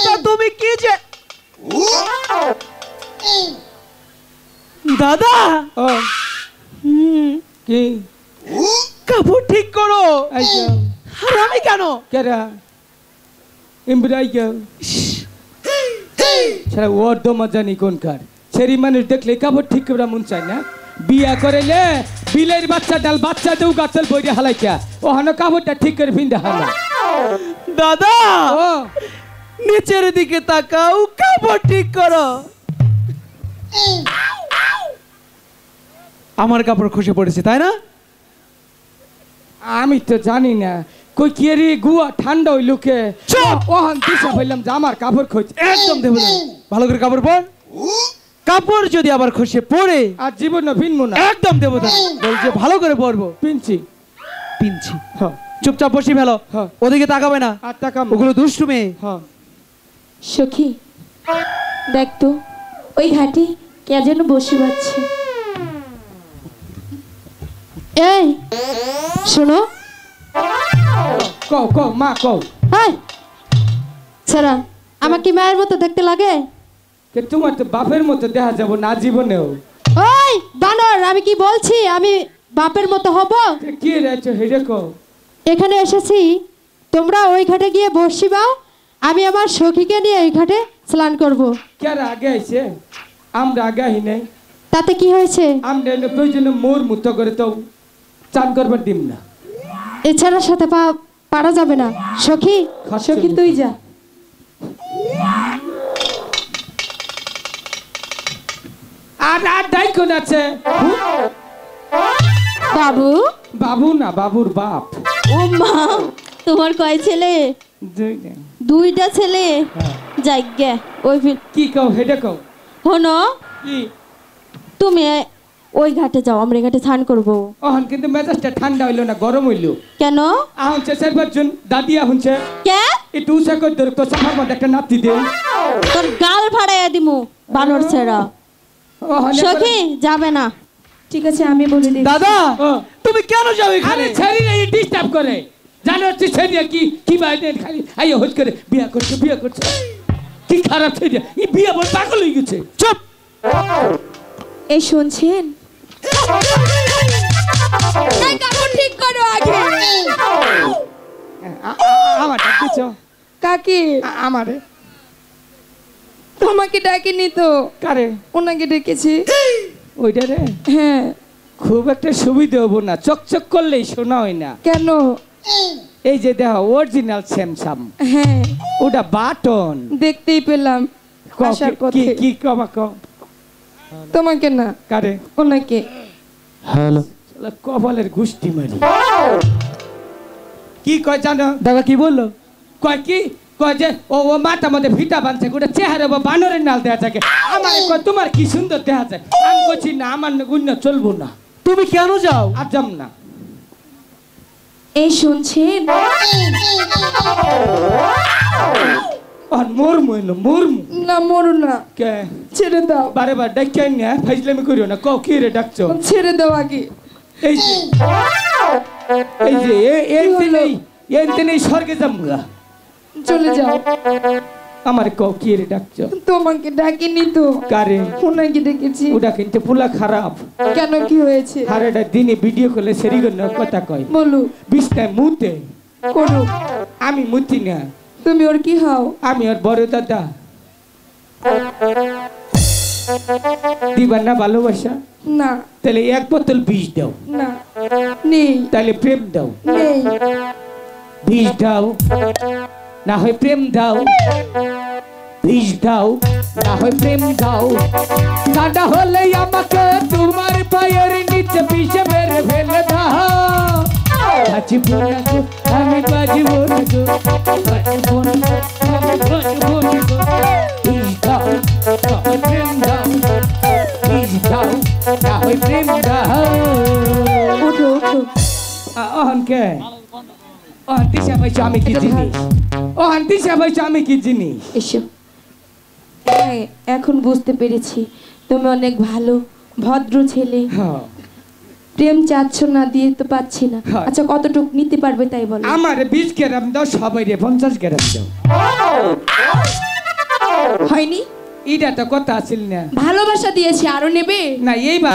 দাদা তুমি কি যে দাদা কি কাপড় ঠিক করো আর আমি কেন কেরা ইমরাই সারা ওর দমা জানি কোনকার সেরি মানুষ দেখলে কাপড় ঠিক করে মন চায় না বিয়া করেলে বিলের বাচ্চা ডাল বাচ্চা দেউ গাছল বইরে হালাইকা ও হানো কাপড়টা ঠিক করে ভিন্দা হালা দাদা ও নিচের দিকে তাকাও কাপড় ঠিক করো আমার কাপড় খসে পড়েছে তাই না আমি তো জানি না কই কেরি গুয়া ঠান্ডা হইল কে ওহান দিশা হইলাম যে আমার কাপড় খোঁজ একদম দেব না ভালো করে কাপড় পর কাপড় যদি আবার খসে পড়ে আর জীবন ভিনবো না একদম দেব না বলছে ভালো করে পরবো পিনছি পিনছি হ্যাঁ চুপচাপ বসি ফেলো হ্যাঁ। ওদিকে তাকাবে না আর টাকা ওগুলো দুষ্টু মেয়ে হ্যাঁ সখী দেখ তো ওই ঘাটে কে যেন বসে পাচ্ছে এই শোনো কও কও মা কও হাই ছাড়া আমাকে মায়ের মতো দেখতে লাগে কে তোমার তো বাপের মতো দেখা যাব না জীবনেও ওই বানর আমি কি বলছি আমি বাপের মতো হব কি রেছো হেডে কও এখানে এসেছি তোমরা ওই ঘাটে গিয়ে বসি বাও আমি আমার সখীকে নিয়ে এই ঘাটে স্নান করব কেরা আগে আইছে আমরা আগে আহি নাই তাতে কি হয়েছে আমরা এনে প্রয়োজনে মোর মুতো করে তো চান করবার দিম না এছাড়া সাথে পারা যাবে না সখী খরচা সখী নেই। তুই যা আর আর ডাইকন আছে বাবু বাবু না বাবুর বাপ ও মা তোমার কয় ছেলে দুইটা। দুইটা ছেলে হ্যাঁ। যাইগে ওই কি কও হেডে কও হনো কি তুমি ওই ঘাটে যাও আমরা এই ঘাটে স্নান করবো ওহন কিন্তু মেজাজটা ঠান্ডা হইলো না গরম হইলো কেন আহনছে চারপাঁচজন দাদি আহনছে কে একটু উঁচা করে ধরে তো সামার মধ্যে একটা নাতি দে তোর গাল ফাড়াইয়া দিমু বানর ছেড়া সখী যাবে না ঠিক আছে আমি বলে দিই দাদা তুমি কেন যাও আরে এখানে ছেড়ি না ডিস্টার্ব করে জানো হচ্ছে ছেড়িয়া কি বাইরে খালি আইও হজ করে বিয়া করছে কি খারাপ ছেড়িয়া এই বিয়া বল পাগল হয়ে গেছে চুপ এই শুনছেন এই কাপড় ঠিক করো আগে আমার ডাকতেছ কাকি আমারে তোমাকে ডাকিনি তো কারে ওনাকে ডেকেছি ওইটা রে হ্যাঁ খুব একটা সুবিধা হবো না চকচক করলেই শোনা হয় না কেন এই যে দেখো অরিজিনাল স্যামসাং হ্যাঁ ওটা বাটন দেখতেই পেলাম আসার পথে কি কমা কম তোমাকে না কারে ওনাকে হ্যালো কপালের গুষ্টি মারি কি কয় জানো দাদা কি বললো কয় কি কয় যে ও মাথা মধ্যে ভিটা বানছে গোটা চেহারা বা বানরের নাল দেয়া থাকে আমার কয় তোমার কি সুন্দর দেখা যায় আমি বলছি না আমার গুণ্য চলবো না তুমি কেন যাও আর যাম না এই শুনছেন আর মরমু এলো মরমু না মরু না কে ছেড়ে দাও বারে বার ডাক্তার না ফাইজলামি করিও না কও কি রে ডাকছো ছেড়ে দাও আগে এই যে এই যে এই দিনেই স্বর্গে যামগা চলে যাও আমার কও কি রে ডাকছো তোমাকে ডাকিনি তো কারে ওনাকে ডেকেছি ওটা কিন্তু পুলা খারাপ কেন কি হয়েছে হারেটা দিনে ভিডিও করলে সেরিগন্য কথা কয় বলো বিষ্ণায় মুতে করো আমি মুতি না তুমি ওর কি হও আমি ওর বড় দাদা দিবা না ভালোবাসা না তাহলে এক বোতল বিষ দাও না নেই তাহলে প্রেম দাও নেই বিষ দাও না হয় প্রেম দাও বিষ দাও না হয় প্রেম দাও দাদা হলে আমাকে তোমার পায়ের নিচে পিছে মেরে ফেলে দাও বাঁচবো না গো আমি বাঁচবো না গো বাঁচবো না আমি বাঁচবো না গো বিষ দাও না হয় প্রেম দাও বিষ দাও না হয় প্রেম দাও ওঠো ওঠো অহনকে দিশা পাইছো আমি কি জিনিস দিশা পাইছো আমি কি জিনিস এসো হ্যাঁ, এখন বুঝতে পেরেছি তুমি অনেক ভালো ভদ্র ছেলে হ্যাঁ প্রেম চাচ্ছ না দিয়ে তো পাচ্ছি না হ্যাঁ। আচ্ছা কতটুক নিতে পারবে তাই বলো আমার 20 গ্রাম দাও সবাই 50 গ্রাম দাও হয়নি? এইটা তো কথা আছিল না। ভালোবাসা দিয়েছি, আরো নেবে? না এইবার